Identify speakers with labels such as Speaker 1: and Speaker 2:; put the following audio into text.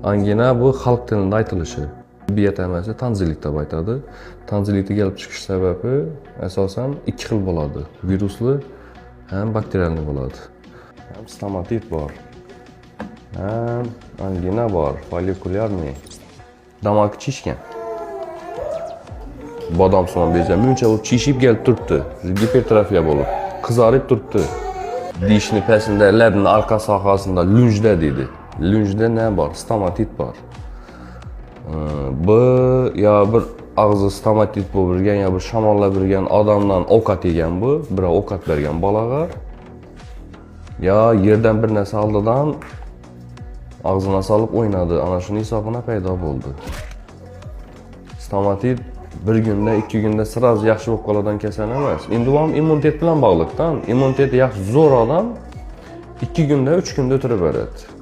Speaker 1: Angina bu xalq tilida aytilishi. Tibbiyot emas, tonzillit deb aytadi. Tonzillitga kelib chiqish sababi asosan ikki xil bo'ladi. Virusli ham bakterialni bo'ladi. Ham stomatit bor. Ham angina bor, folikulyarniy. Damak chishgan. Bodomsimon beja muncha u chishib kelib turibdi. Gipertrofiya bo'lib, qizarib turibdi. Dishni pasida, labning orqa sohasida lunjda deydi. Lunjda ne bor? Stomatit bor. Bu ya bir og'zi stomatit bo'lib yurgan, ya bir shamollab yurgan odamdan ovqat yegan bu, birov ovqat bergan bolaga. Ya yerdan bir narsa oldidan og'zina solib o'ynadi, ana shuni hisobına paydo bo'ldi. Stomatit bir kunda, ikki kunda sirroz yaxshi bo'lib qoladigan kasal emas. Endi bu ham immunitet bilan bog'liqdan. Immunitet yaxshi zo'r odam 2 kunda, 3 kunda o'tirib beradi.